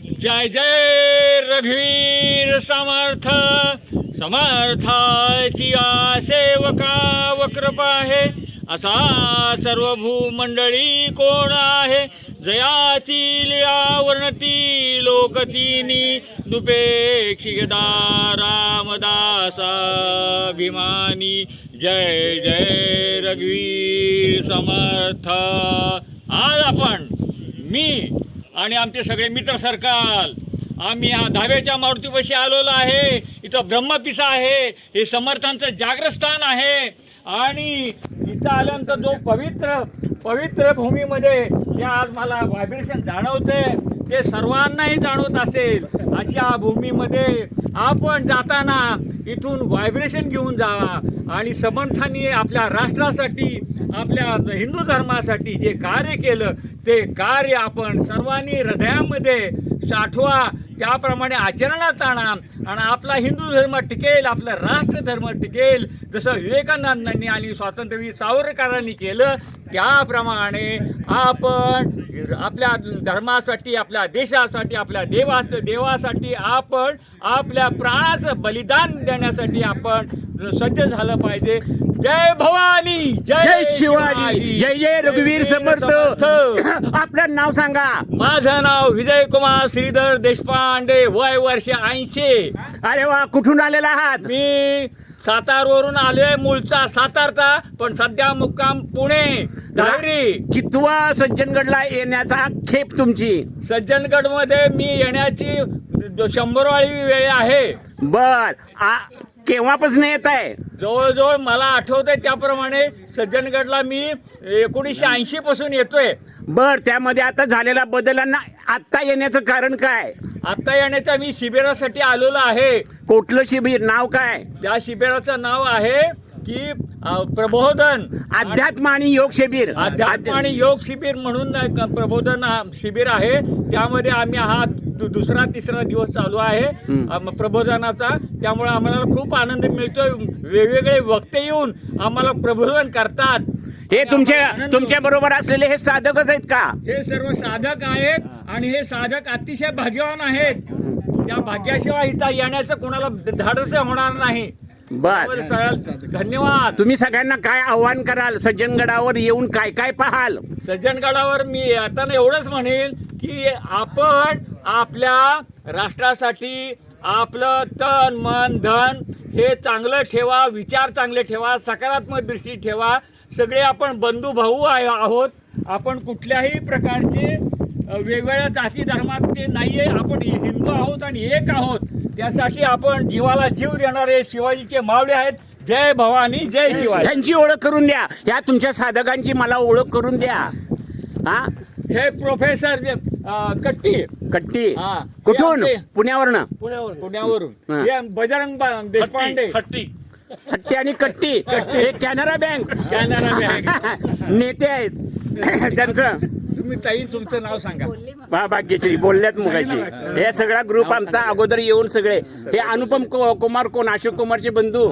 जय जय रघुवीर समर्थ समर्थाची सेवका वक्रपा आहे असा सर्व भूमंडळी कोण आहे जयाची लीळा वर्णती लोकतीनी दुपेक्षिदा रामदासा अभिमानी जय जय रघुवीर समर्थ। आज आपण मी आणि आमचे सगळे मित्र सर्कल आम्ही या धाब्याच्या मारुतीपाशी आलेलो आहे। इथं ब्रह्मपिसा आहे, हे समर्थांचं जागृतस्थान आहे आणि इथं आल्यानंतर जो पवित्र भूमीमध्ये जे आज मला व्हायब्रेशन जाणवते ते सर्वांनाही जाणवत असेल अशा भूमीमध्ये आपण जाताना इथून व्हायब्रेशन घेऊन जावा आणि समर्थांनी आपल्या राष्ट्रासाठी आपल्या हिंदू धर्मासाठी जे कार्य केलं ते कार्य आपण सर्वांनी हृदयामध्ये साठवा, त्याप्रमाणे आचरणात आणा आणि आपला हिंदू धर्म टिकेल, आपला राष्ट्रधर्म टिकेल। जसं विवेकानंदांनी आणि स्वातंत्र्यवीर सावरकरांनी केलं त्याप्रमाणे आपण आपल्या धर्मासाठी, आपल्या देशासाठी, आपल्या देवासाठी आपण आपल्या प्राणाचं बलिदान देण्यासाठी आपण सज्ज झालं पाहिजे। जय भवानी, जय शिवाजी, जय जय रघुवीर समर्थ। आपलं नाव सांगा। माझं नाव विजयकुमार श्रीधर देशपांडे, वय वर्ष 80। अरे वा, कुठून आलेला आहात? मी सातारवरून आलोय, मूळचा सातारचा, पण सध्या मुक्काम पुणे धायरी। कितवा सज्जनगडला येण्याचा खेप तुमची? सज्जनगडमध्ये मी येण्याची 100वाळी वेळ आहे। बर, केव्हापासून येत आहे? जवळजवळ मला आठवतंय त्याप्रमाणे सज्जनगडला मी 1980 पासून येतोय। बर, त्यामध्ये आता झालेला बदलांना आता येण्याचं कारण काय? आता येण्याच्या मी शिबिरासाठी आलेलो आहे। कुठलं शिबिर, नाव काय? त्या शिबिराचं नाव आहे की प्रबोधन अध्यात्म आणि योग शिबिर। अध्यात्म आणि योग शिबिर म्हणून प्रबोधन शिबिर आहे। त्यामध्ये आम्ही हा दुसरा तिसरा दिवस चालू आहे प्रबोधनाचा। त्यामुळे आम्हाला खूप आनंद मिळतोय। वेगवेगळे वक्ते येऊन आम्हाला प्रबोधन करतात। हे तुमच्या बरोबर असलेले हे साधकच आहेत का? हे सर्व साधक आहेत आणि हे साधक अतिशय भाग्यवान आहेत। त्या भाग्याशिवाय इथं येण्याचं कोणाला धाडस होणार नाही। बर, धन्यवाद। तुम्ही सगळ्यांना काय आव्हान कराल? सज्जनगडावर येऊन काय काय पाहाल? सज्जनगडावर मी आता एवढंच म्हणेल की आपण आपल्या राष्ट्रासाठी आपलं तन मन धन हे चांगलं ठेवा, विचार चांगले ठेवा, सकारात्मक दृष्टी ठेवा। सगळे आपण बंधू भाऊ आहोत। आपण कुठल्याही प्रकारचे वेगवेगळ्या जाती धर्माचे नाही आहे, आपण हिंदू आहोत आणि एक आहोत। त्यासाठी आपण जीवाला जीव देणारे शिवाजीचे मावळे आहेत। जय भवानी, जय शिवाजी। यांची ओळख करून द्या, या तुमच्या साधकांची मला ओळख करून द्या। हा, हे प्रोफेसर कट्टी हा, कुठून? पुण्यावरनं? पुण्यावरून हे बजरंग देशपांडे हट्टी आणि कट्टी, हे कॅनरा बँक नेते आहेत त्यांचं। तुम्ही ताई तुमचं नाव सांगा। भाग्यश्री बोलल्यात मुगाशी। हे सगळा ग्रुप आमचा अगोदर येऊन सगळे हे अनुपम कुमार कोण, अशोक कुमारचे बंधू।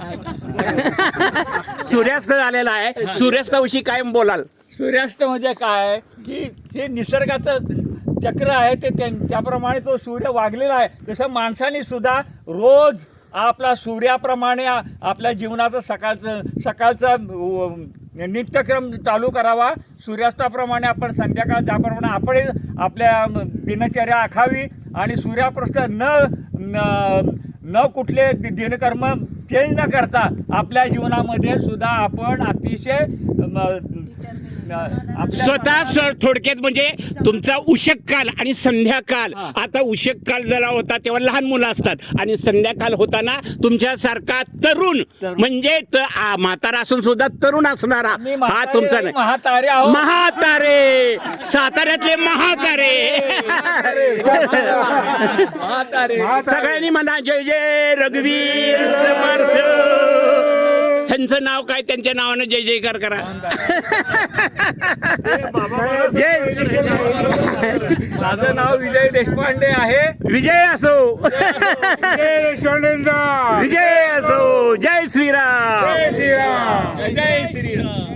सूर्यास्त झालेला आहे, सूर्यास्ताविषयी काय बोलाल? सूर्यास्त म्हणजे काय की हे निसर्गाचं चक्र आहे, ते त्याप्रमाणे तो सूर्य वागलेला आहे। तसं माणसाने सुद्धा रोज आपला सूर्याप्रमाणे आपल्या जीवनाचं सकाळचं नित्यक्रम चालू करावा। सूर्यास्ताप्रमाणे आपण संध्याकाळ ज्याप्रमाणे आपण आपल्या दिनचर्या आखावी आणि सूर्याप्रस्त न कुठले दिनकर्म चेंज न करता आपल्या जीवनामध्ये सुद्धा आपण अतिशय स्वतः थोडक्यात म्हणजे तुमचा उशक काल आणि संध्याकाळ। आता उशक काल जरा होता तेव्हा लहान मुलं असतात आणि संध्याकाळ होताना तुमच्यासारखा तरुण म्हणजे म्हातारा असून सुद्धा तरुण असणारा हा तुमचा महातारे, साताऱ्यातले महातारे। सगळ्यांनी म्हणा जय जय रघुवीर समर्थ। त्यांचं नाव काय? त्यांच्या नावानं जय जयकार करा। माझं नाव विजय देशपांडे आहे। विजय असो, विजय असो। जय श्रीराम, जय श्रीराम, जय श्रीराम।